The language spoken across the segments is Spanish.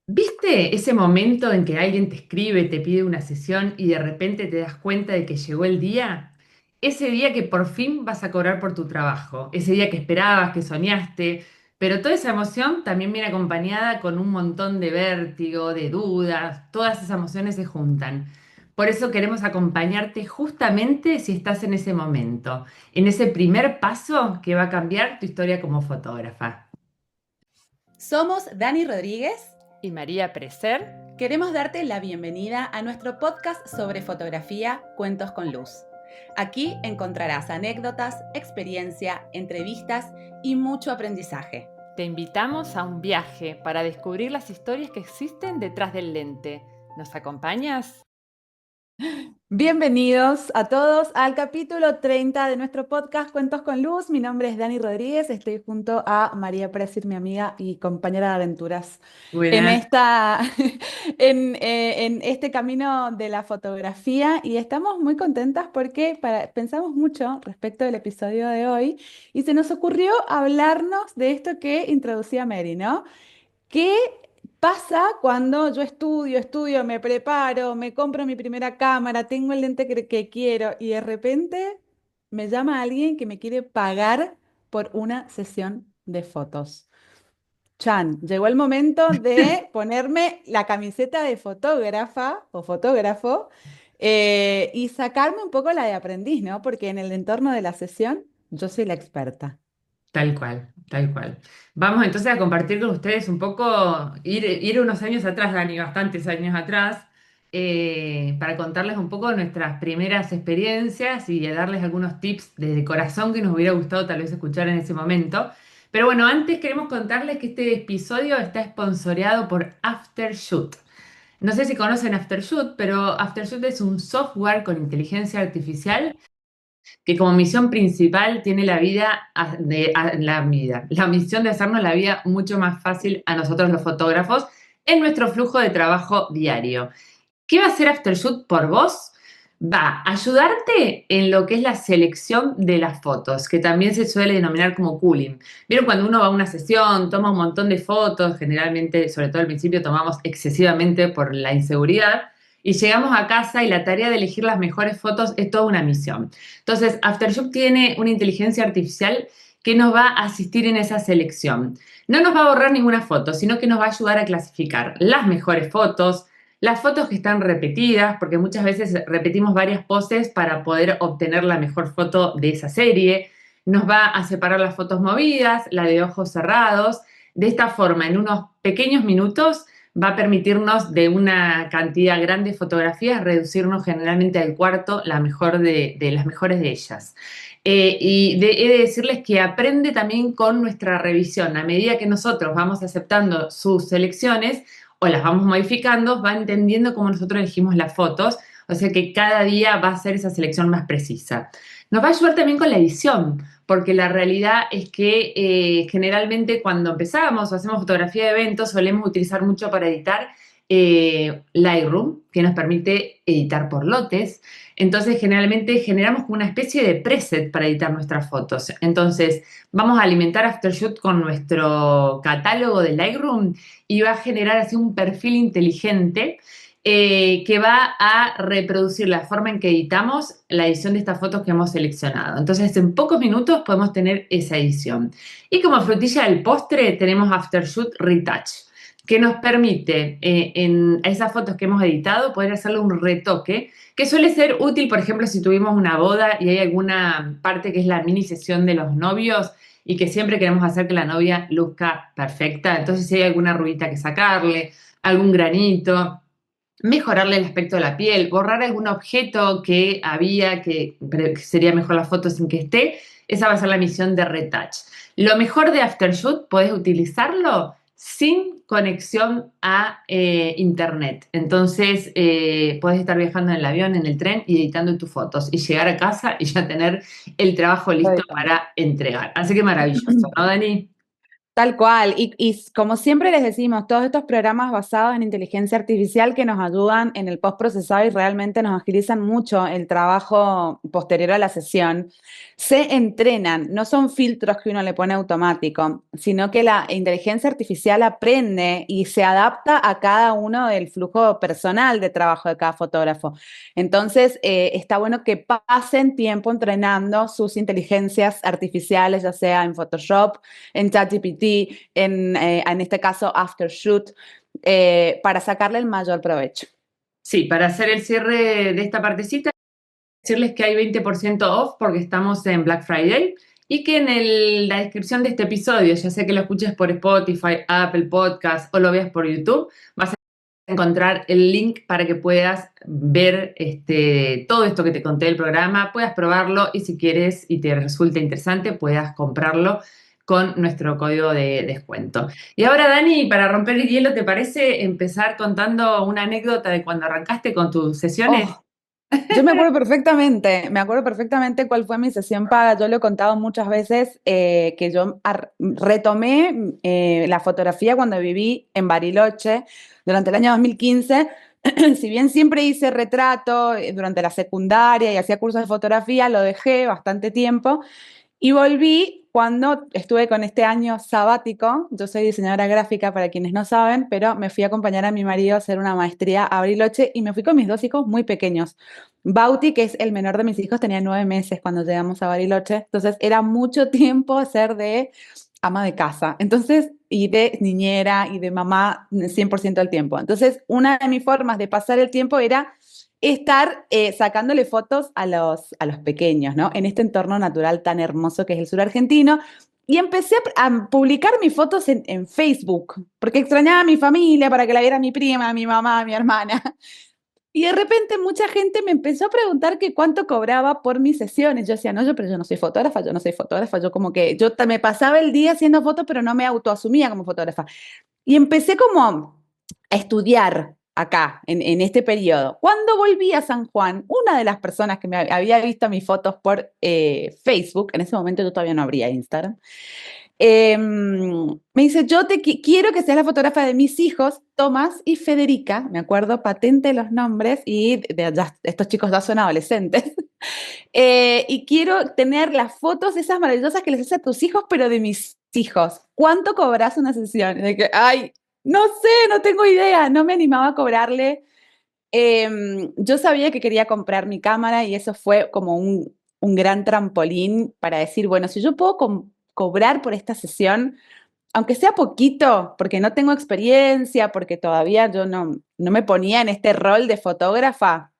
¿Viste ese momento en que alguien te escribe, te pide una sesión y de repente te das cuenta de que llegó el día? Ese día que por fin vas a cobrar por tu trabajo, ese día que esperabas, que soñaste, pero toda esa emoción también viene acompañada con un montón de vértigo, de dudas, todas esas emociones se juntan. Por eso queremos acompañarte justamente si estás en ese momento, en ese primer paso que va a cambiar tu historia como fotógrafa. Somos Dani Rodríguez. Y María Precer. Queremos darte la bienvenida a nuestro podcast sobre fotografía Cuentos con Luz. Aquí encontrarás anécdotas, experiencia, entrevistas y mucho aprendizaje. Te invitamos a un viaje para descubrir las historias que existen detrás del lente. ¿Nos acompañas? Bienvenidos a todos al capítulo 30 de nuestro podcast Cuentos con Luz. Mi nombre es Dani Rodríguez, estoy junto a María Presir, mi amiga y compañera de aventuras en Buenas. esta, en este camino de la fotografía y estamos muy contentas porque pensamos mucho respecto del episodio de hoy y se nos ocurrió hablarnos de esto que introducía Mary, ¿no? ¿Qué pasa cuando yo estudio, me preparo, me compro mi primera cámara, tengo el lente que quiero y de repente me llama alguien que me quiere pagar por una sesión de fotos? Chan, llegó el momento de ponerme la camiseta de fotógrafa o fotógrafo y sacarme un poco la de aprendiz, ¿no? Porque en el entorno de la sesión yo soy la experta. Tal cual, tal cual. Vamos entonces a compartir con ustedes un poco, ir unos años atrás, Dani, bastantes años atrás, para contarles un poco nuestras primeras experiencias y darles algunos tips de corazón que nos hubiera gustado tal vez escuchar en ese momento. Pero bueno, antes queremos contarles que este episodio está sponsoreado por Aftershoot. No sé si conocen Aftershoot, pero Aftershoot es un software con inteligencia artificial que como misión principal tiene la misión de hacernos la vida mucho más fácil a nosotros los fotógrafos en nuestro flujo de trabajo diario. ¿Qué va a hacer Aftershoot por vos? Va a ayudarte en lo que es la selección de las fotos, que también se suele denominar como cooling. ¿Vieron cuando uno va a una sesión, toma un montón de fotos? Generalmente, sobre todo al principio, tomamos excesivamente por la inseguridad y llegamos a casa y la tarea de elegir las mejores fotos es toda una misión. Entonces, Aftershoot tiene una inteligencia artificial que nos va a asistir en esa selección. No nos va a borrar ninguna foto, sino que nos va a ayudar a clasificar las mejores fotos, las fotos que están repetidas, porque muchas veces repetimos varias poses para poder obtener la mejor foto de esa serie. Nos va a separar las fotos movidas, la de ojos cerrados. De esta forma, en unos pequeños minutos, va a permitirnos de una cantidad grande de fotografías reducirnos generalmente al cuarto la mejor de las mejores de ellas. He de decirles que aprende también con nuestra revisión. A medida que nosotros vamos aceptando sus selecciones o las vamos modificando, va entendiendo cómo nosotros elegimos las fotos, o sea que cada día va a ser esa selección más precisa. Nos va a ayudar también con la edición, porque la realidad es que generalmente cuando empezamos o hacemos fotografía de eventos solemos utilizar mucho para editar Lightroom, que nos permite editar por lotes. Entonces, generalmente generamos como una especie de preset para editar nuestras fotos. Entonces, vamos a alimentar Aftershoot con nuestro catálogo de Lightroom y va a generar así un perfil inteligente que va a reproducir la forma en que editamos la edición de estas fotos que hemos seleccionado. Entonces, en pocos minutos podemos tener esa edición. Y como frutilla del postre tenemos Aftershoot Retouch, que nos permite en esas fotos que hemos editado poder hacerle un retoque que suele ser útil, por ejemplo, si tuvimos una boda y hay alguna parte que es la mini sesión de los novios y que siempre queremos hacer que la novia luzca perfecta. Entonces, si hay alguna rubita que sacarle, algún granito, mejorarle el aspecto de la piel, borrar algún objeto que había que sería mejor la foto sin que esté, esa va a ser la misión de retouch. Lo mejor de Aftershoot, puedes utilizarlo sin conexión a internet. Entonces, puedes estar viajando en el avión, en el tren y editando tus fotos y llegar a casa y ya tener el trabajo listo Está para entregar. Así que maravilloso, ¿no, Dani? Tal cual, y como siempre les decimos, todos estos programas basados en inteligencia artificial que nos ayudan en el postprocesado y realmente nos agilizan mucho el trabajo posterior a la sesión, se entrenan, no son filtros que uno le pone automático, sino que la inteligencia artificial aprende y se adapta a cada uno del flujo personal de trabajo de cada fotógrafo. Entonces, está bueno que pasen tiempo entrenando sus inteligencias artificiales, ya sea en Photoshop, en ChatGPT, en este caso Aftershoot, para sacarle el mayor provecho. Sí, para hacer el cierre de esta partecita, decirles que hay 20% off porque estamos en Black Friday y que en la descripción de este episodio, ya sea que lo escuches por Spotify, Apple Podcast o lo veas por YouTube, vas a encontrar el link para que puedas ver todo esto que te conté del programa, puedas probarlo y si quieres y te resulta interesante, puedas comprarlo con nuestro código de descuento. Y ahora, Dani, para romper el hielo, ¿te parece empezar contando una anécdota de cuando arrancaste con tus sesiones? Oh, yo me acuerdo perfectamente cuál fue mi sesión paga. Yo lo he contado muchas veces que yo retomé la fotografía cuando viví en Bariloche durante el año 2015. Si bien siempre hice retrato durante la secundaria y hacía cursos de fotografía, lo dejé bastante tiempo. Y volví cuando estuve con este año sabático. Yo soy diseñadora gráfica, para quienes no saben, pero me fui a acompañar a mi marido a hacer una maestría a Bariloche y me fui con mis dos hijos muy pequeños. Bauti, que es el menor de mis hijos, tenía 9 meses cuando llegamos a Bariloche, entonces era mucho tiempo ser de ama de casa, entonces, y de niñera y de mamá 100% del tiempo. Entonces, una de mis formas de pasar el tiempo era estar sacándole fotos a los pequeños, ¿no? En este entorno natural tan hermoso que es el sur argentino. Y empecé a publicar mis fotos en Facebook, porque extrañaba a mi familia para que la viera mi prima, mi mamá, mi hermana. Y de repente mucha gente me empezó a preguntar que cuánto cobraba por mis sesiones. Yo decía, no, pero yo no soy fotógrafa, yo no soy fotógrafa. Yo como que, me pasaba el día haciendo fotos, pero no me autoasumía como fotógrafa. Y empecé como a estudiar acá, en este periodo. Cuando volví a San Juan, una de las personas que me había visto mis fotos por Facebook, en ese momento yo todavía no abría Instagram, me dice, yo quiero que seas la fotógrafa de mis hijos, Tomás y Federica, me acuerdo patente los nombres, y estos chicos ya son adolescentes, y quiero tener las fotos esas maravillosas que les haces a tus hijos, pero de mis hijos. ¿Cuánto cobras una sesión? De que, ay, no sé, no tengo idea, no me animaba a cobrarle. Yo sabía que quería comprar mi cámara y eso fue como un gran trampolín para decir, bueno, si yo puedo cobrar por esta sesión, aunque sea poquito, porque no tengo experiencia, porque todavía yo no me ponía en este rol de fotógrafa,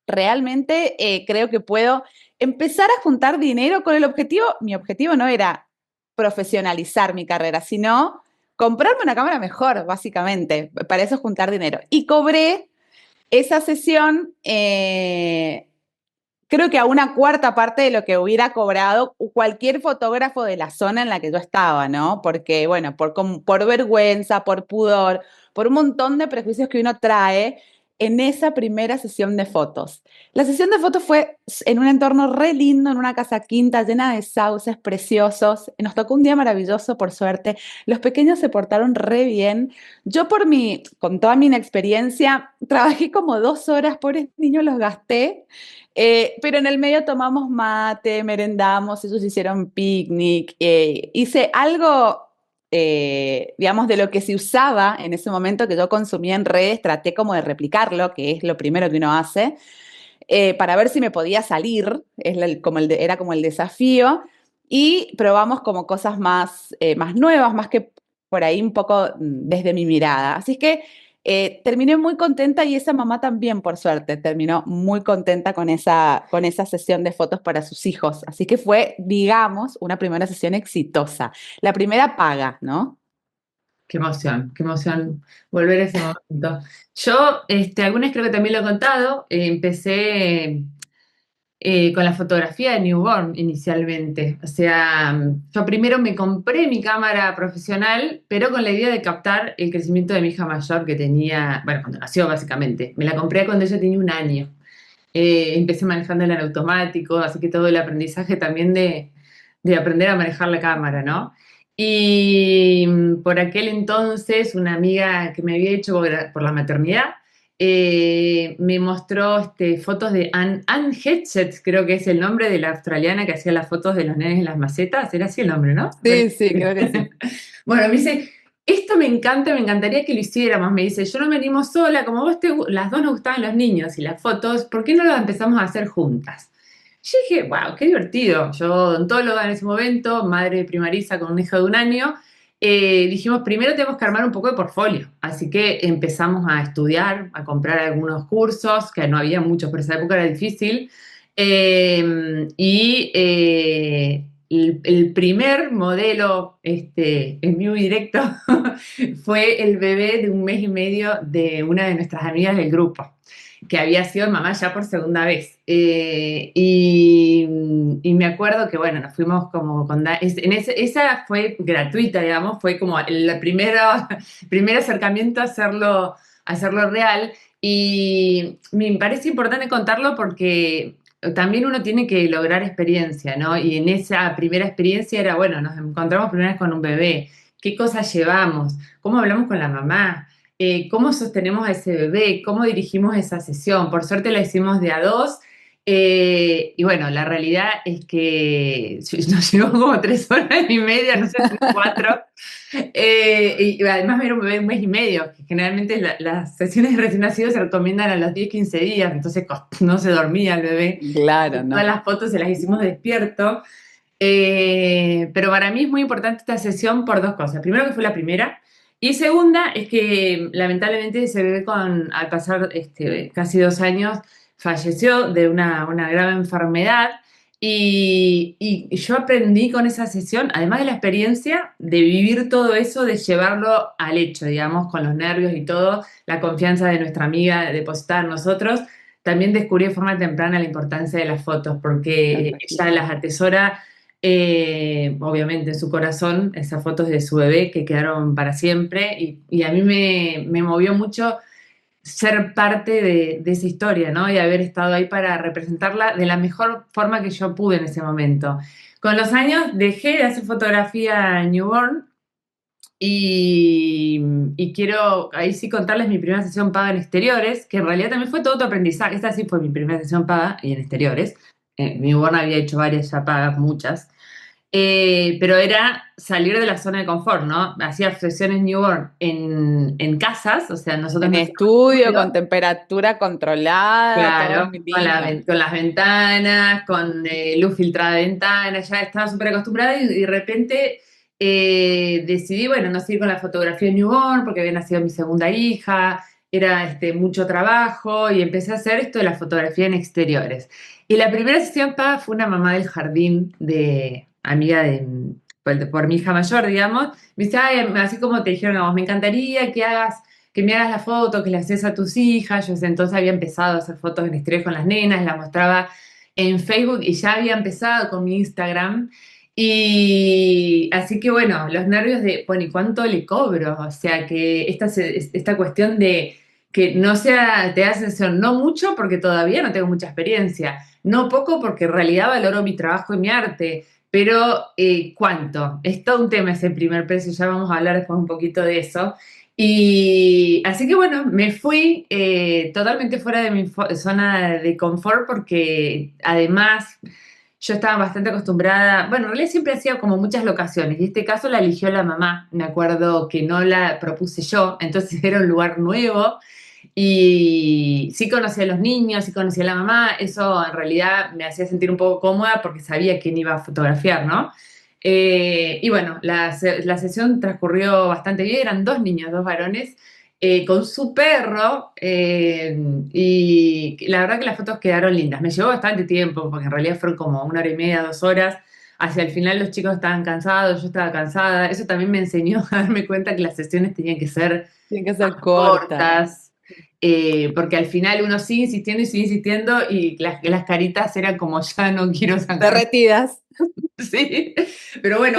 realmente creo que puedo empezar a juntar dinero con el objetivo. Mi objetivo no era profesionalizar mi carrera, sino comprarme una cámara mejor, básicamente. Para eso juntar dinero. Y cobré esa sesión, creo que a una cuarta parte de lo que hubiera cobrado cualquier fotógrafo de la zona en la que yo estaba, ¿no? Porque, bueno, por vergüenza, por pudor, por un montón de prejuicios que uno trae en esa primera sesión de fotos. La sesión de fotos fue en un entorno re lindo, en una casa quinta llena de sauces preciosos. Nos tocó un día maravilloso, por suerte. Los pequeños se portaron re bien. Yo con toda mi inexperiencia, trabajé como 2 horas, pobres niños los gasté, pero en el medio tomamos mate, merendamos, ellos hicieron picnic, hice algo, digamos, de lo que se usaba en ese momento que yo consumía en redes, traté como de replicarlo, que es lo primero que uno hace, para ver si me podía salir, era como el desafío, y probamos como cosas más nuevas, más que por ahí un poco desde mi mirada. Así es que terminé muy contenta y esa mamá también, por suerte, terminó muy contenta con esa sesión de fotos para sus hijos. Así que fue, digamos, una primera sesión exitosa. La primera paga, ¿no? Qué emoción volver a ese momento. Yo, algunas creo que también lo he contado, empecé con la fotografía de newborn inicialmente. O sea, yo primero me compré mi cámara profesional, pero con la idea de captar el crecimiento de mi hija mayor que tenía, bueno, cuando nació básicamente. Me la compré cuando ella tenía 1 año. Empecé manejándola en automático, así que todo el aprendizaje también de aprender a manejar la cámara, ¿no? Y por aquel entonces, una amiga que me había hecho por la maternidad, me mostró fotos de Anne Hegseth, creo que es el nombre de la australiana que hacía las fotos de los nenes en las macetas. Era así el nombre, ¿no? Sí, sí, creo que sí. Bueno, me dice, esto me encanta, me encantaría que lo hiciéramos. Me dice, yo no me animo sola, como las dos nos gustaban los niños y las fotos, ¿por qué no lo empezamos a hacer juntas? Yo dije, wow, qué divertido. Yo, odontóloga en ese momento, madre primeriza con un hijo de 1 año, dijimos, primero tenemos que armar un poco de portfolio. Así que empezamos a estudiar, a comprar algunos cursos, que no había muchos, pero esa época era difícil. El primer modelo en vivo y directo fue el bebé de 1 mes y medio de una de nuestras amigas del grupo, que había sido mamá ya por segunda vez. Y me acuerdo que, bueno, nos fuimos como esa fue gratuita, digamos, fue como el primer acercamiento a hacerlo real. Y me parece importante contarlo porque también uno tiene que lograr experiencia, ¿no? Y en esa primera experiencia era, bueno, nos encontramos primero vez con un bebé, qué cosas llevamos, cómo hablamos con la mamá, cómo sostenemos a ese bebé, cómo dirigimos esa sesión. Por suerte la hicimos de a dos. Y bueno, la realidad es que nos llevó como 3 horas y media, no sé, 4. Y además era un bebé de 1 mes y medio, que generalmente las sesiones de recién nacidos se recomiendan a los 10-15 días, entonces no se dormía el bebé. Claro, ¿no? Todas las fotos se las hicimos despierto. Pero para mí es muy importante esta sesión por dos cosas. Primero, que fue la primera. Y segunda, es que lamentablemente ese bebé al pasar casi 2 años falleció de una grave enfermedad. Y yo aprendí con esa sesión, además de la experiencia, de vivir todo eso, de llevarlo al hecho, digamos, con los nervios y todo, la confianza de nuestra amiga depositada en nosotros. También descubrí de forma temprana la importancia de las fotos, porque ella las atesora, obviamente, en su corazón, esas fotos de su bebé que quedaron para siempre. Y a mí me movió mucho ser parte de esa historia, ¿no? Y haber estado ahí para representarla de la mejor forma que yo pude en ese momento. Con los años dejé de hacer fotografía newborn y quiero ahí sí contarles mi primera sesión paga en exteriores, que en realidad también fue todo tu aprendizaje. Esta sí fue mi primera sesión paga y en exteriores. Newborn había hecho varias ya pagas, muchas. Pero era salir de la zona de confort, ¿no? Hacía sesiones newborn en casas, o sea, nosotros En no estudio, hacíamos con temperatura controlada, todo claro, muy con, lindo. con las ventanas, con luz filtrada de ventanas, ya estaba súper acostumbrada y de repente decidí, bueno, no seguir con la fotografía de newborn porque había nacido mi segunda hija, era mucho trabajo y empecé a hacer esto de la fotografía en exteriores. Y la primera sesión paga fue una mamá del jardín de amiga por mi hija mayor, digamos. Me dice, "Ay, así como te dijeron a vos, me encantaría que me hagas la foto, que le haces a tus hijas". Yo desde entonces había empezado a hacer fotos en exterior con las nenas, la mostraba en Facebook y ya había empezado con mi Instagram. Y así que bueno, los nervios de, bueno, ¿y cuánto le cobro? O sea, que esta cuestión de que no sea, te hace sesión, no mucho porque todavía no tengo mucha experiencia, no poco porque en realidad valoro mi trabajo y mi arte, pero ¿cuánto? Es todo un tema ese primer precio, ya vamos a hablar después un poquito de eso. Y así que bueno, me fui totalmente fuera de mi zona de confort porque además yo estaba bastante acostumbrada, bueno, en realidad siempre hacía como muchas locaciones y este caso la eligió la mamá, me acuerdo que no la propuse yo, entonces era un lugar nuevo y sí conocía a los niños, sí conocía a la mamá, eso en realidad me hacía sentir un poco cómoda porque sabía quién iba a fotografiar, ¿no? Y bueno, la sesión transcurrió bastante bien, eran 2 niños, 2 varones, con su perro, y la verdad que las fotos quedaron lindas. Me llevó bastante tiempo, porque en realidad fueron como 1 hora y media, 2 horas. Hacia el final los chicos estaban cansados, yo estaba cansada. Eso también me enseñó a darme cuenta que las sesiones tenían que ser Tiene que ser corta. cortas, porque al final uno sigue insistiendo y las caritas eran como ya no quiero sacar. Derretidas. Sí, pero bueno,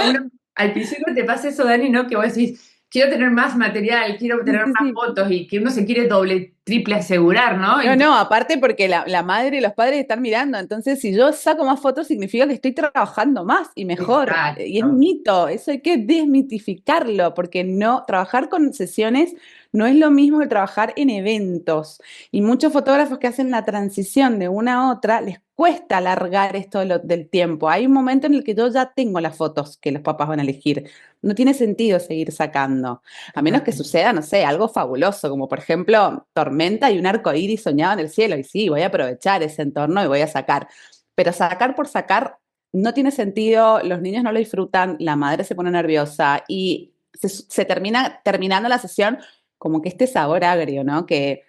al principio te pasa eso, Dani, ¿no? Que vos decís, quiero tener más material, quiero tener Sí, más sí. fotos y que uno se quiere doble, triple asegurar, ¿no? No, aparte porque la madre y los padres están mirando, entonces si yo saco más fotos significa que estoy trabajando más y mejor. Y es Exacto. mito, eso hay que desmitificarlo, porque no, trabajar con sesiones no es lo mismo que trabajar en eventos. Y muchos fotógrafos que hacen la transición de una a otra les cuesta alargar esto del tiempo. Hay un momento en el que yo ya tengo las fotos que los papás van a elegir. No tiene sentido seguir sacando. A menos que Totalmente. suceda, no sé, algo fabuloso, como por ejemplo tormenta y un arco iris soñado en el cielo. Y sí, voy a aprovechar ese entorno y voy a sacar. Pero sacar por sacar no tiene sentido, los niños no lo disfrutan, la madre se pone nerviosa y se termina terminando la sesión como que este sabor agrio, ¿no? Que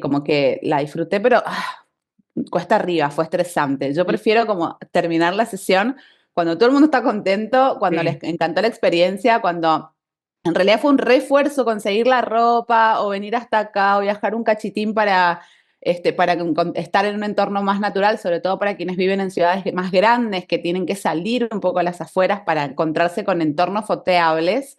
como que la disfruté, pero cuesta arriba, fue estresante. Yo Sí, prefiero como terminar la sesión cuando todo el mundo está contento, cuando les sí. encantó la experiencia, cuando en realidad fue un refuerzo conseguir la ropa o venir hasta acá o viajar un cachitín para estar en un entorno más natural, sobre todo para quienes viven en ciudades más grandes, que tienen que salir un poco a las afueras para encontrarse con entornos foteables.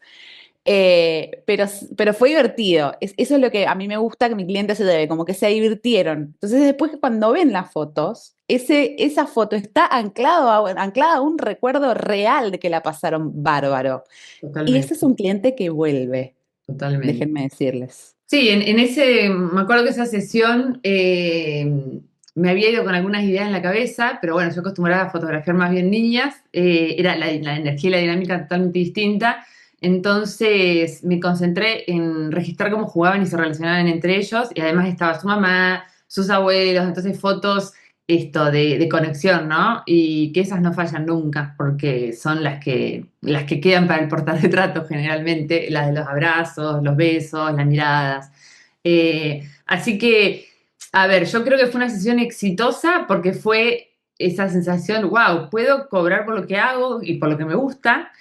Pero fue divertido. Eso es lo que a mí me gusta que mi cliente se lleve, como que se divirtieron. Entonces, después cuando ven las fotos, esa foto está anclada a un recuerdo real de que la pasaron bárbaro. Y ese es Totalmente, un cliente que vuelve, totalmente. déjenme decirles. Sí, me acuerdo que esa sesión me había ido con algunas ideas en la cabeza, pero bueno, yo acostumbraba a fotografiar más bien niñas, era la energía y la dinámica totalmente distinta, entonces me concentré en registrar cómo jugaban y se relacionaban entre ellos, y además estaba su mamá, sus abuelos, entonces fotos de conexión, ¿no? Y que esas no fallan nunca, porque son las que quedan para el portarretrato generalmente, las de los abrazos, los besos, las miradas. Así que, a ver, yo creo que fue una sesión exitosa porque fue esa sensación, wow, puedo cobrar por lo que hago y por lo que me gusta.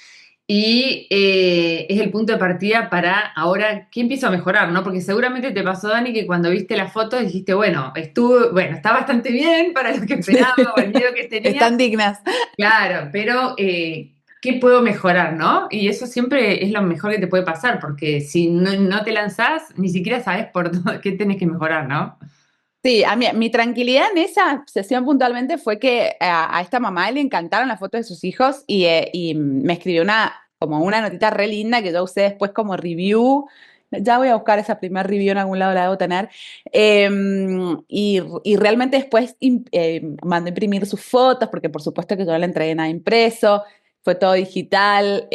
Y es el punto de partida para ahora, ¿qué empiezo a mejorar, no? Porque seguramente te pasó, Dani, que cuando viste las fotos dijiste, bueno, está bastante bien para lo que esperaba o el miedo que tenía, Están dignas. claro, pero ¿qué puedo mejorar, no? Y eso siempre es lo mejor que te puede pasar, porque si no te lanzás, ni siquiera sabes por qué tenés que mejorar, ¿no? Sí, a mí, mi tranquilidad en esa sesión puntualmente fue que a esta mamá le encantaron las fotos de sus hijos y me escribió como una notita re linda que yo usé después como review. Ya voy a buscar esa primer review en algún lado, la debo tener. Y realmente después mandó a imprimir sus fotos, porque por supuesto que yo no le entregué nada impreso. Fue todo digital,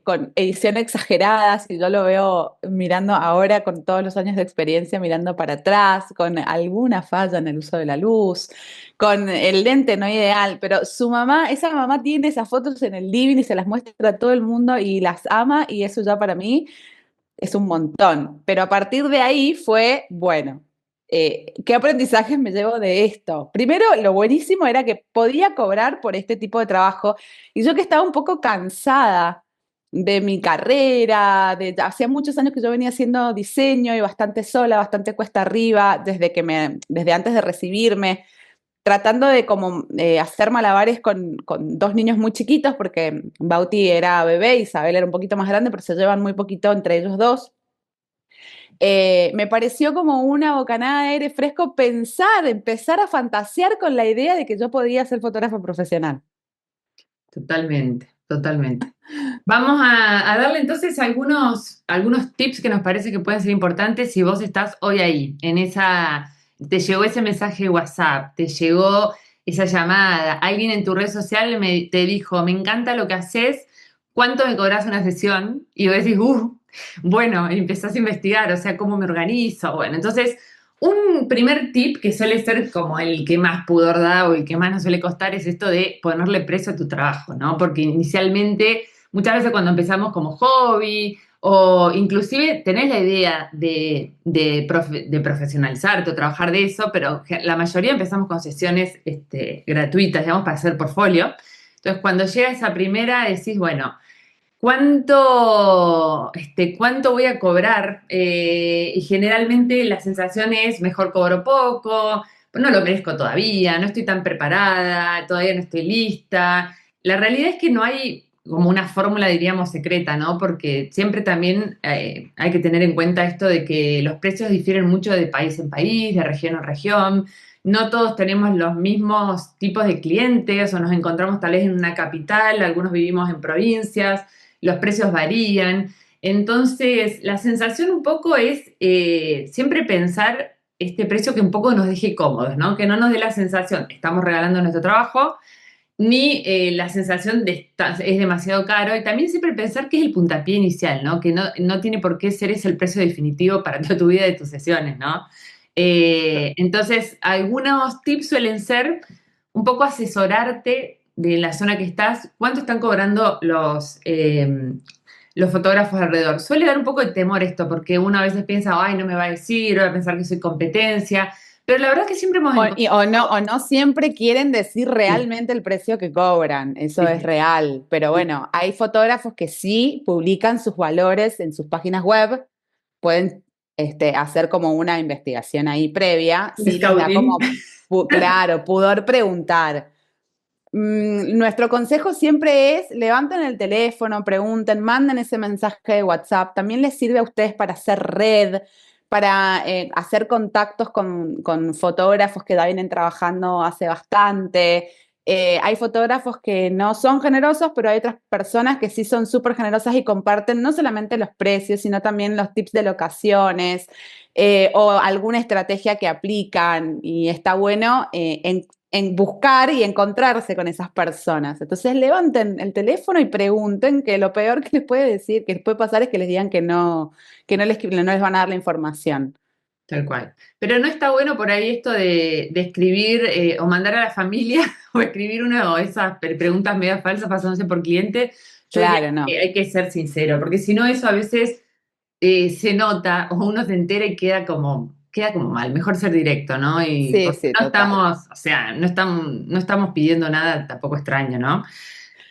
con edición exagerada, si yo lo veo mirando ahora con todos los años de experiencia, mirando para atrás, con alguna falla en el uso de la luz, con el lente no ideal, pero esa mamá tiene esas fotos en el living y se las muestra a todo el mundo y las ama y eso ya para mí es un montón. Pero a partir de ahí fue, bueno, ¿qué aprendizajes me llevo de esto? Primero, lo buenísimo era que podía cobrar por este tipo de trabajo y yo que estaba un poco cansada de mi carrera, hacía muchos años que yo venía haciendo diseño y bastante sola, bastante cuesta arriba, desde antes de recibirme, tratando de como hacer malabares con dos niños muy chiquitos, porque Bauti era bebé, Isabel era un poquito más grande, pero se llevan muy poquito entre ellos dos. Me pareció como una bocanada de aire fresco empezar a fantasear con la idea de que yo podía ser fotógrafo profesional. Totalmente, totalmente. Vamos a darle entonces algunos tips que nos parece que pueden ser importantes si vos estás hoy ahí, te llegó ese mensaje de WhatsApp, te llegó esa llamada, alguien en tu red social te dijo, me encanta lo que haces, ¿cuánto me cobras una sesión? Y vos decís, bueno, y empezás a investigar, o sea, cómo me organizo. Bueno, entonces, un primer tip que suele ser como el que más pudor da o el que más nos suele costar es esto de ponerle precio a tu trabajo, ¿no? Porque inicialmente muchas veces cuando empezamos como hobby o inclusive tenés la idea de profesionalizarte o trabajar de eso, pero la mayoría empezamos con sesiones gratuitas, digamos, para hacer portfolio. Entonces, cuando llega esa primera, decís, bueno, ¿cuánto voy a cobrar? Y generalmente la sensación es, mejor cobro poco, no lo merezco todavía, no estoy tan preparada, todavía no estoy lista. La realidad es que no hay como una fórmula, diríamos, secreta, ¿no? Porque siempre también hay que tener en cuenta esto de que los precios difieren mucho de país en país, de región en región. No todos tenemos los mismos tipos de clientes o nos encontramos tal vez en una capital, algunos vivimos en provincias, los precios varían. Entonces, la sensación un poco es siempre pensar este precio que un poco nos deje cómodos, ¿no? Que no nos dé la sensación, estamos regalando nuestro trabajo, ni la sensación de es demasiado caro. Y también siempre pensar que es el puntapié inicial, ¿no? Que no tiene por qué ser ese el precio definitivo para toda tu vida y tus sesiones, ¿no? Entonces, algunos tips suelen ser un poco asesorarte de la zona que estás, cuánto están cobrando los fotógrafos alrededor. Suele dar un poco de temor esto, porque uno a veces piensa, ay, no me va a decir, va a pensar que soy competencia, pero la verdad es que siempre hemos encontrado... O no siempre quieren decir Sí, realmente el precio que cobran, eso sí, es sí, real. Pero sí. bueno, hay fotógrafos que sí publican sus valores en sus páginas web, pueden hacer como una investigación ahí previa, Un sí les da scouting. como, claro, pudor preguntar. Nuestro consejo siempre es, levanten el teléfono, pregunten, manden ese mensaje de WhatsApp. También les sirve a ustedes para hacer red, para hacer contactos con fotógrafos que ya vienen trabajando hace bastante. Hay fotógrafos que no son generosos, pero hay otras personas que sí son súper generosas y comparten no solamente los precios, sino también los tips de locaciones o alguna estrategia que aplican. Y está bueno en buscar y encontrarse con esas personas. Entonces levanten el teléfono y pregunten, que lo peor que les puede decir, que les puede pasar es que les digan no les van a dar la información. Tal cual. Pero no está bueno por ahí esto de escribir o mandar a la familia o escribir una o esas preguntas medio falsas pasándose por cliente. Yo diría Claro, que no. hay que ser sincero, porque si no eso a veces se nota o uno se entera y queda como mal. Mejor ser directo, ¿no? Y Sí, porque sí, no total. estamos, o sea, no estamos pidiendo nada tampoco extraño, ¿no?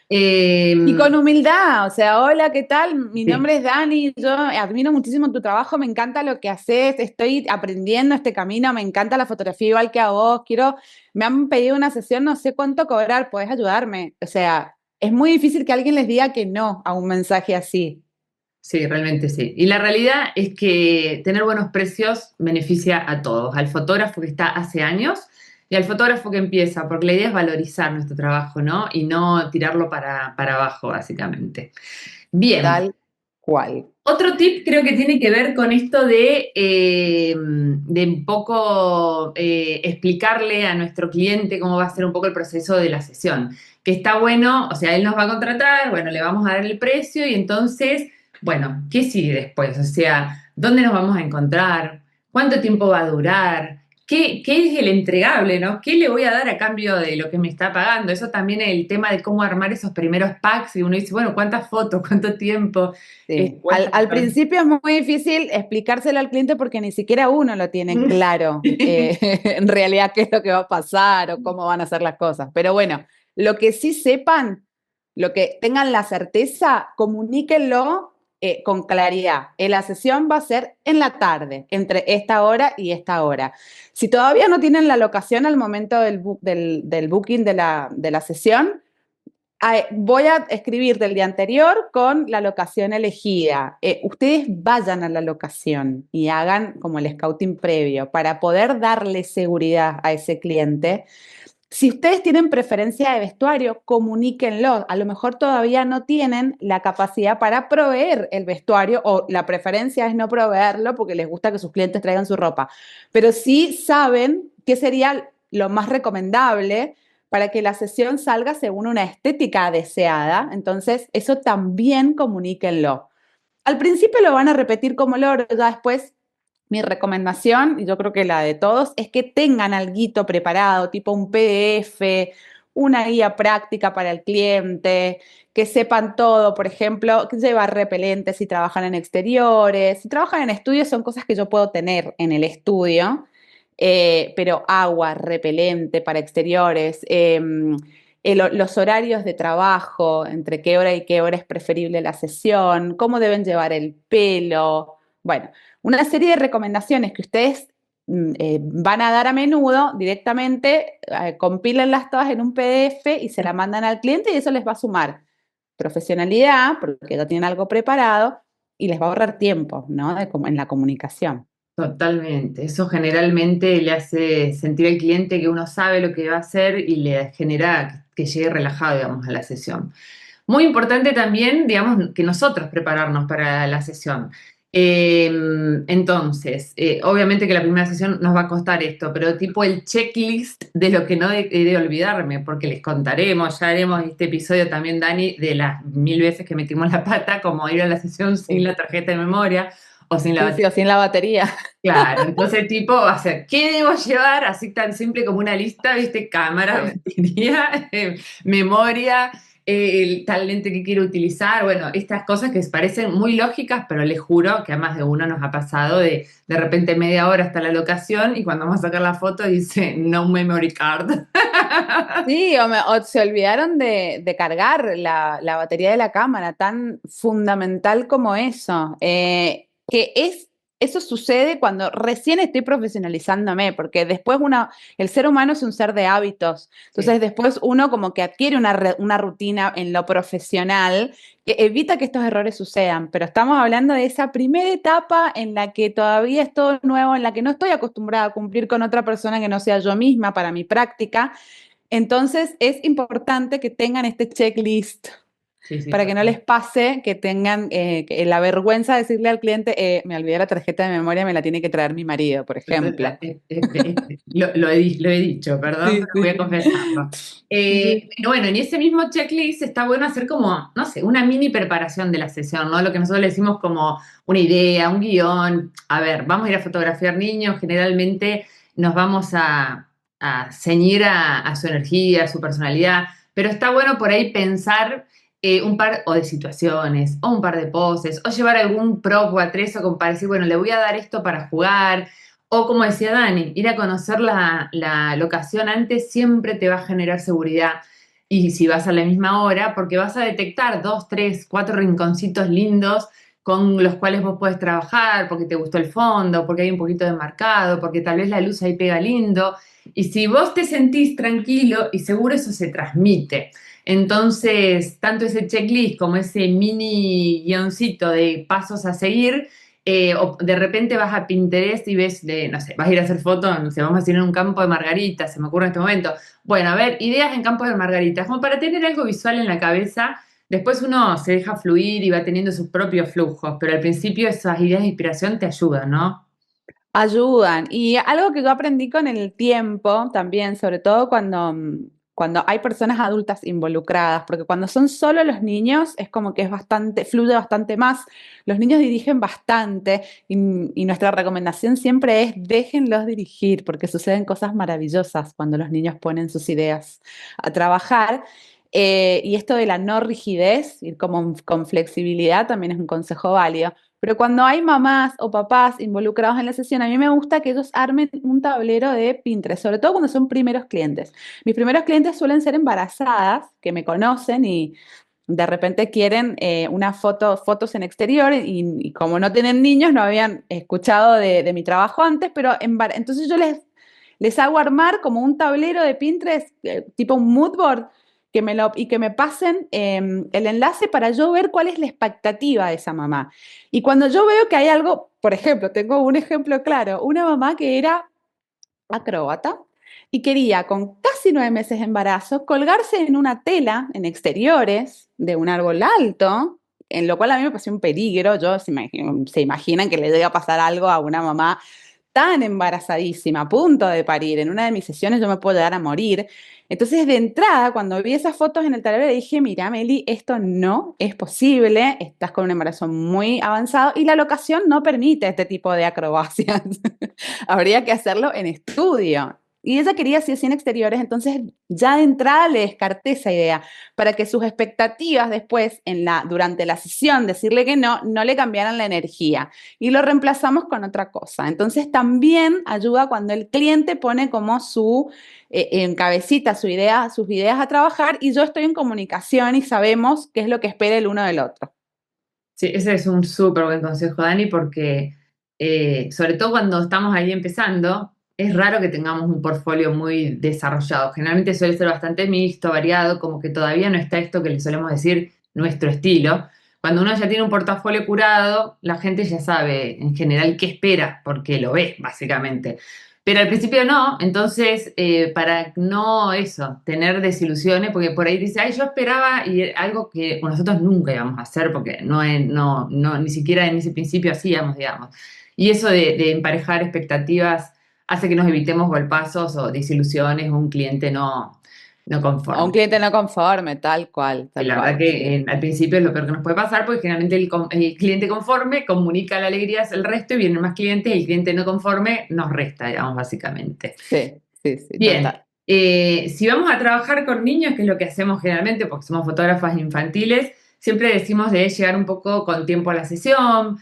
Eh, Y con humildad, o sea, hola, ¿qué tal? Mi sí. nombre es Dani, yo admiro muchísimo tu trabajo, me encanta lo que haces, estoy aprendiendo este camino, me encanta la fotografía igual que a vos, me han pedido una sesión, no sé cuánto cobrar, ¿podés ayudarme? O sea, es muy difícil que alguien les diga que no a un mensaje así. Sí, realmente sí. Y la realidad es que tener buenos precios beneficia a todos, al fotógrafo que está hace años y al fotógrafo que empieza, porque la idea es valorizar nuestro trabajo, ¿no? Y no tirarlo para abajo, básicamente. Bien, Tal cual. otro tip creo que tiene que ver con esto de un poco explicarle a nuestro cliente cómo va a ser un poco el proceso de la sesión. Que está bueno, o sea, él nos va a contratar, bueno, le vamos a dar el precio y entonces, bueno, ¿qué sigue después? O sea, ¿dónde nos vamos a encontrar? ¿Cuánto tiempo va a durar? ¿Qué es el entregable, no? ¿Qué le voy a dar a cambio de lo que me está pagando? Eso también es el tema de cómo armar esos primeros packs y uno dice, bueno, ¿cuántas fotos? ¿Cuánto tiempo? Sí. Cuesta Al principio es muy difícil explicárselo al cliente porque ni siquiera uno lo tiene claro en realidad qué es lo que va a pasar o cómo van a ser las cosas. Pero bueno, lo que sí sepan, lo que tengan la certeza, comuníquenlo con claridad. La sesión va a ser en la tarde, entre esta hora y esta hora. Si todavía no tienen la locación al momento del booking de la sesión, voy a escribir del día anterior con la locación elegida. Ustedes vayan a la locación y hagan como el scouting previo para poder darle seguridad a ese cliente. Si ustedes tienen preferencia de vestuario, comuníquenlo. A lo mejor todavía no tienen la capacidad para proveer el vestuario o la preferencia es no proveerlo porque les gusta que sus clientes traigan su ropa. Pero sí saben qué sería lo más recomendable para que la sesión salga según una estética deseada. Entonces, eso también comuníquenlo. Al principio lo van a repetir como loro, ya después mi recomendación, y yo creo que la de todos, es que tengan alguito preparado, tipo un PDF, una guía práctica para el cliente, que sepan todo, por ejemplo, llevar repelentes si trabajan en exteriores, si trabajan en estudios son cosas que yo puedo tener en el estudio, pero agua, repelente para exteriores, los horarios de trabajo, entre qué hora y qué hora es preferible la sesión, cómo deben llevar el pelo, bueno, una serie de recomendaciones que ustedes van a dar a menudo directamente, compílenlas todas en un PDF y se la mandan al cliente y eso les va a sumar profesionalidad, porque ya tienen algo preparado, y les va a ahorrar tiempo, ¿no? En la comunicación. Totalmente. Eso generalmente le hace sentir al cliente que uno sabe lo que va a hacer y le genera que llegue relajado, digamos, a la sesión. Muy importante también, digamos, que nosotros prepararnos para la sesión. Entonces, obviamente que la primera sesión nos va a costar esto, pero tipo el checklist de lo que no he de olvidarme, porque les contaremos, ya haremos este episodio también, Dani, de las 1000 veces que metimos la pata, como ir a la sesión sin la tarjeta de memoria o sin la Sí, sí, o sin la batería. Claro, entonces tipo va a ser, ¿qué debo llevar? Así tan simple como una lista, ¿viste? Cámara, batería, memoria, el tal lente que quiero utilizar, bueno, estas cosas que parecen muy lógicas, pero les juro que a más de uno nos ha pasado de repente media hora hasta la locación y cuando vamos a sacar la foto dice, no memory card. Sí, o se olvidaron de cargar la batería de la cámara, tan fundamental como eso. Eso sucede cuando recién estoy profesionalizándome, porque después el ser humano es un ser de hábitos. Entonces Sí. después uno como que adquiere una rutina en lo profesional que evita que estos errores sucedan. Pero estamos hablando de esa primera etapa en la que todavía es todo nuevo, en la que no estoy acostumbrada a cumplir con otra persona que no sea yo misma para mi práctica. Entonces es importante que tengan este checklist Sí, sí, para que no total. les pase que tengan la vergüenza de decirle al cliente, me olvidé la tarjeta de memoria, me la tiene que traer mi marido, por ejemplo. Lo he dicho, perdón, Sí, pero voy a sí. confesarlo. Sí. Pero bueno, en ese mismo checklist está bueno hacer como, no sé, una mini preparación de la sesión, ¿no? Lo que nosotros le decimos como una idea, un guión. A ver, vamos a ir a fotografiar niños, generalmente nos vamos a ceñir a su energía, a su personalidad, pero está bueno por ahí pensar un par o de situaciones, o un par de poses, o llevar algún prop o atrezo como para decir, bueno, le voy a dar esto para jugar, o como decía Dani, ir a conocer la locación antes siempre te va a generar seguridad. Y si vas a la misma hora, porque vas a detectar 2, 3, 4 rinconcitos lindos con los cuales vos podés trabajar, porque te gustó el fondo, porque hay un poquito de marcado, porque tal vez la luz ahí pega lindo. Y si vos te sentís tranquilo y seguro eso se transmite. Entonces, tanto ese checklist como ese mini guioncito de pasos a seguir, o de repente vas a Pinterest y ves, no sé, vas a ir a hacer fotos, no sé, vamos a ir en un campo de margaritas, se me ocurre en este momento. Bueno, a ver, ideas en campos de margaritas, como para tener algo visual en la cabeza. Después uno se deja fluir y va teniendo sus propios flujos, pero al principio esas ideas de inspiración te ayudan, ¿no? Ayudan. Y algo que yo aprendí con el tiempo también, sobre todo cuando hay personas adultas involucradas, porque cuando son solo los niños es como que fluye bastante más. Los niños dirigen bastante y nuestra recomendación siempre es déjenlos dirigir, porque suceden cosas maravillosas cuando los niños ponen sus ideas a trabajar. Y esto de la no rigidez, ir como con flexibilidad también es un consejo válido. Pero cuando hay mamás o papás involucrados en la sesión, a mí me gusta que ellos armen un tablero de Pinterest, sobre todo cuando son primeros clientes. Mis primeros clientes suelen ser embarazadas, que me conocen y de repente quieren fotos en exterior y como no tienen niños, no habían escuchado de mi trabajo antes, pero entonces yo les hago armar como un tablero de Pinterest, tipo un mood board, y que me pasen el enlace para yo ver cuál es la expectativa de esa mamá. Y cuando yo veo que hay algo, por ejemplo, tengo un ejemplo claro, una mamá que era acróbata y quería con casi 9 meses de embarazo colgarse en una tela en exteriores de un árbol alto, en lo cual a mí me pareció un peligro. Se imaginan que le llega a pasar algo a una mamá tan embarazadísima, a punto de parir, en una de mis sesiones yo me puedo llegar a morir. Entonces, de entrada, cuando vi esas fotos en el tablero, dije, mira, Meli, esto no es posible, estás con un embarazo muy avanzado y la locación no permite este tipo de acrobacias. Habría que hacerlo en estudio. Y ella quería sí o sí en exteriores, entonces ya de entrada le descarté esa idea para que sus expectativas después, durante la sesión, decirle que no, no le cambiaran la energía y lo reemplazamos con otra cosa. Entonces también ayuda cuando el cliente pone como en cabecita sus ideas a trabajar y yo estoy en comunicación y sabemos qué es lo que espera el uno del otro. Sí, ese es un súper buen consejo, Dani, porque sobre todo cuando estamos ahí empezando, es raro que tengamos un portfolio muy desarrollado. Generalmente suele ser bastante mixto, variado, como que todavía no está esto que le solemos decir nuestro estilo. Cuando uno ya tiene un portafolio curado, la gente ya sabe en general qué espera, porque lo ve, básicamente. Pero al principio no, entonces para no eso, tener desilusiones, porque por ahí dice, ay, yo esperaba y algo que nosotros nunca íbamos a hacer, porque ni siquiera en ese principio hacíamos, digamos. Y eso de emparejar expectativas hace que nos evitemos golpazos o desilusiones o un cliente no A un conforme. cliente no conforme, tal cual, Y tal la verdad cual. que al principio es lo peor que nos puede pasar porque generalmente el cliente conforme comunica la alegría al resto y vienen más clientes y el cliente no conforme nos resta, digamos, básicamente. Sí, sí, sí, Bien, total. si vamos a trabajar con niños, que es lo que hacemos generalmente porque somos fotógrafas infantiles, siempre decimos de llegar un poco con tiempo a la sesión.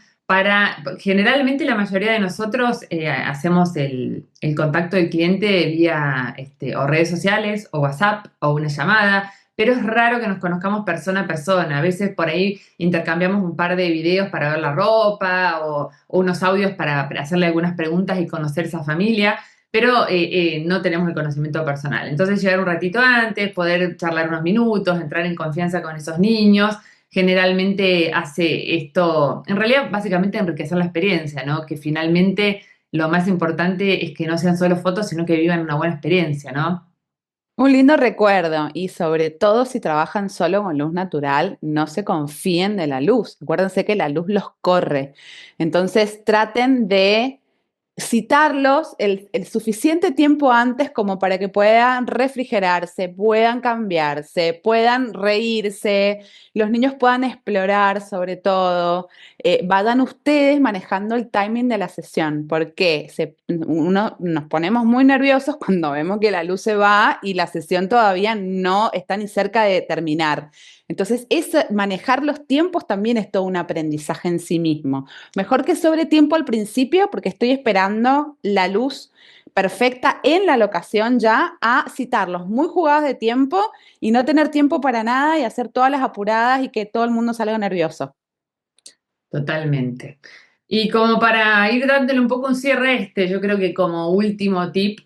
Generalmente la mayoría de nosotros hacemos el contacto del cliente vía o redes sociales o WhatsApp o una llamada, pero es raro que nos conozcamos persona a persona. A veces por ahí intercambiamos un par de videos para ver la ropa o unos audios para hacerle algunas preguntas y conocer esa familia, pero no tenemos el conocimiento personal. Entonces llegar un ratito antes, poder charlar unos minutos, entrar en confianza con esos niños, generalmente hace esto, en realidad básicamente enriquecer la experiencia, ¿no? Que finalmente lo más importante es que no sean solo fotos, sino que vivan una buena experiencia, ¿no? Un lindo recuerdo y sobre todo si trabajan solo con luz natural, no se confíen de la luz. Acuérdense que la luz los corre. Entonces traten de citarlos el suficiente tiempo antes como para que puedan refrigerarse, puedan cambiarse, puedan reírse, los niños puedan explorar sobre todo. Vayan ustedes manejando el timing de la sesión, porque nos ponemos muy nerviosos cuando vemos que la luz se va y la sesión todavía no está ni cerca de terminar. Entonces, manejar los tiempos también es todo un aprendizaje en sí mismo. Mejor que sobre tiempo al principio, porque estoy esperando la luz perfecta en la locación ya, a citarlos muy jugados de tiempo y no tener tiempo para nada y hacer todas las apuradas y que todo el mundo salga nervioso. Totalmente. Y como para ir dándole un poco un cierre a yo creo que como último tip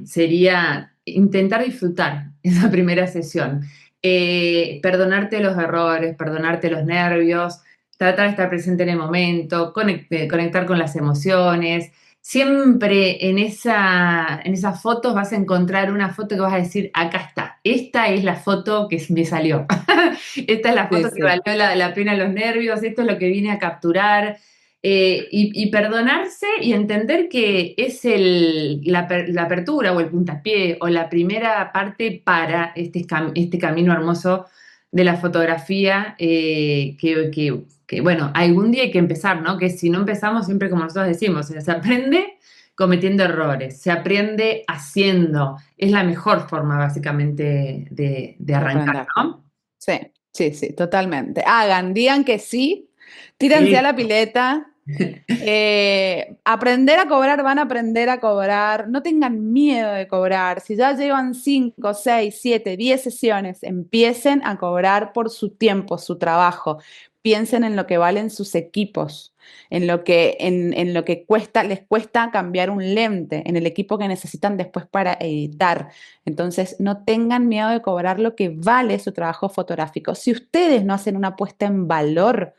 sería intentar disfrutar esa primera sesión. Perdonarte los errores, perdonarte los nervios, tratar de estar presente en el momento, conectar con las emociones. Siempre en esas fotos vas a encontrar una foto que vas a decir, acá está, esta es la foto que me salió. Esta es la Sí, foto que sí. valió la pena los nervios, esto es lo que vine a capturar. Y perdonarse y entender que es la apertura o el puntapié o la primera parte para este camino hermoso de la fotografía que, bueno, algún día hay que empezar, ¿no? Que si no empezamos, siempre como nosotros decimos, se aprende cometiendo errores, se aprende haciendo. Es la mejor forma, básicamente, de De arrancar, aprender. ¿no? Sí, sí, sí, totalmente. Hagan, digan que sí, tírense a la Eso. pileta. Aprender a cobrar, van a aprender a cobrar. No tengan miedo de cobrar. Si ya llevan 5, 6, 7, 10 sesiones, empiecen a cobrar por su tiempo, su trabajo. Piensen en lo que valen sus equipos, en lo que les cuesta cambiar un lente, en el equipo que necesitan después para editar. Entonces, no tengan miedo de cobrar lo que vale su trabajo fotográfico. Si ustedes no hacen una puesta en valor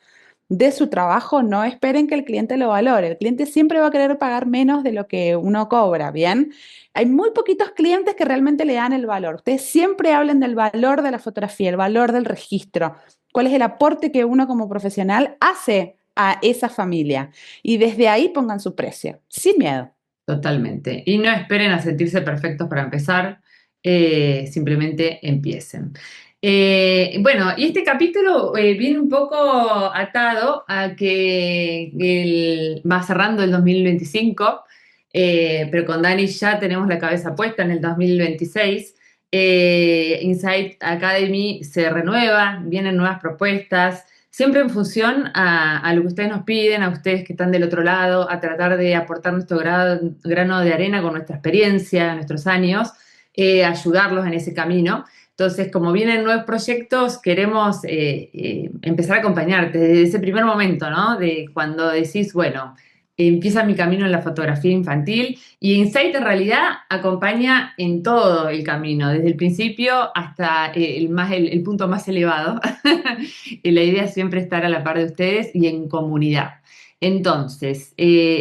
de su trabajo, no esperen que el cliente lo valore. El cliente siempre va a querer pagar menos de lo que uno cobra, ¿bien? Hay muy poquitos clientes que realmente le dan el valor. Ustedes siempre hablen del valor de la fotografía, el valor del registro, cuál es el aporte que uno como profesional hace a esa familia. Y desde ahí pongan su precio, sin miedo. Totalmente. Y no esperen a sentirse perfectos para empezar, simplemente empiecen. Bueno, y este capítulo viene un poco atado a que va cerrando el 2025, pero con Dani ya tenemos la cabeza puesta en el 2026. Insight Academy se renueva, vienen nuevas propuestas, siempre en función a lo que ustedes nos piden, a ustedes que están del otro lado, a tratar de aportar nuestro grano de arena con nuestra experiencia, nuestros años, ayudarlos en ese camino. Entonces, como vienen nuevos proyectos, queremos empezar a acompañarte desde ese primer momento, ¿no? De cuando decís, bueno, empieza mi camino en la fotografía infantil y Insight en realidad acompaña en todo el camino, desde el principio hasta el punto más elevado. Y la idea es siempre estar a la par de ustedes y en comunidad. Entonces,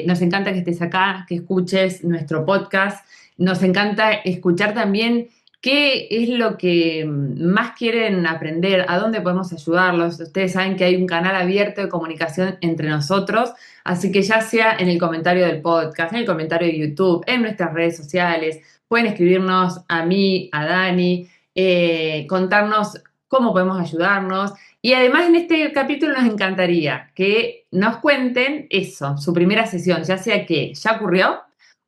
nos encanta que estés acá, que escuches nuestro podcast. Nos encanta escuchar también qué es lo que más quieren aprender, a dónde podemos ayudarlos. Ustedes saben que hay un canal abierto de comunicación entre nosotros, así que ya sea en el comentario del podcast, en el comentario de YouTube, en nuestras redes sociales, pueden escribirnos a mí, a Dani, contarnos cómo podemos ayudarnos. Y además en este capítulo nos encantaría que nos cuenten eso, su primera sesión, ya sea que ya ocurrió,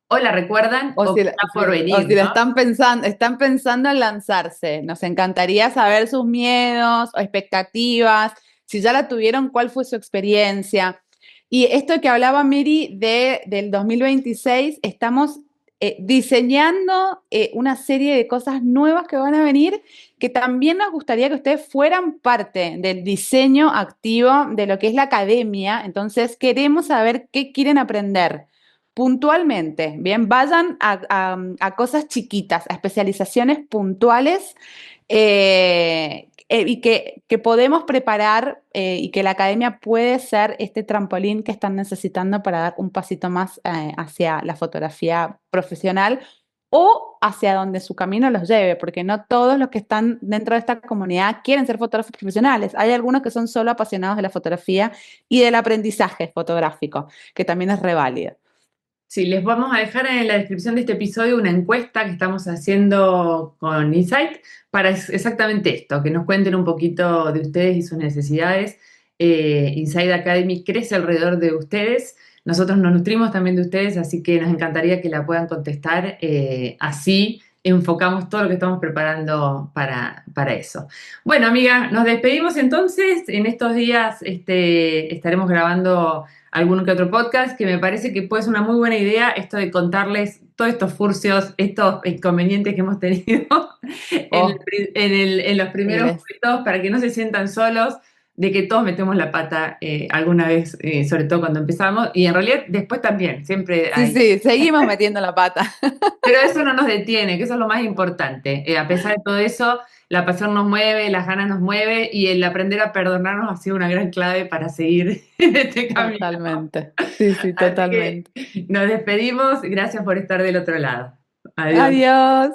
o la recuerdan, O o si que la, está por sí, o venir, si la ¿no? están pensando en lanzarse. Nos encantaría saber sus miedos o expectativas, si ya la tuvieron, cuál fue su experiencia. Y esto que hablaba Mary del 2026, estamos diseñando una serie de cosas nuevas que van a venir, que también nos gustaría que ustedes fueran parte del diseño activo de lo que es la academia. Entonces, queremos saber qué quieren aprender puntualmente. Bien, vayan a cosas chiquitas, a especializaciones puntuales, y que podemos preparar, y que la academia puede ser este trampolín que están necesitando para dar un pasito más hacia la fotografía profesional o hacia donde su camino los lleve, porque no todos los que están dentro de esta comunidad quieren ser fotógrafos profesionales. Hay algunos que son solo apasionados de la fotografía y del aprendizaje fotográfico, que también es re válido. Sí, les vamos a dejar en la descripción de este episodio una encuesta que estamos haciendo con Insight para exactamente esto, que nos cuenten un poquito de ustedes y sus necesidades. Insight Academy crece alrededor de ustedes. Nosotros nos nutrimos también de ustedes, así que nos encantaría que la puedan contestar. Así enfocamos todo lo que estamos preparando para eso. Bueno, amiga, nos despedimos entonces. En estos días estaremos grabando algún que otro podcast, que me parece que puede ser una muy buena idea esto de contarles todos estos furcios, estos inconvenientes que hemos tenido Oh, en los primeros Miles. momentos, para que no se sientan solos, de que todos metemos la pata alguna vez, sobre todo cuando empezamos, y en realidad después también, siempre Sí, hay. sí, seguimos metiendo la pata. Pero eso no nos detiene, que eso es lo más importante. A pesar de todo eso, la pasión nos mueve, las ganas nos mueve, y el aprender a perdonarnos ha sido una gran clave para seguir en este camino. Totalmente. Sí, sí, Así que totalmente. nos despedimos. Gracias por estar del otro lado. Adiós. Adiós.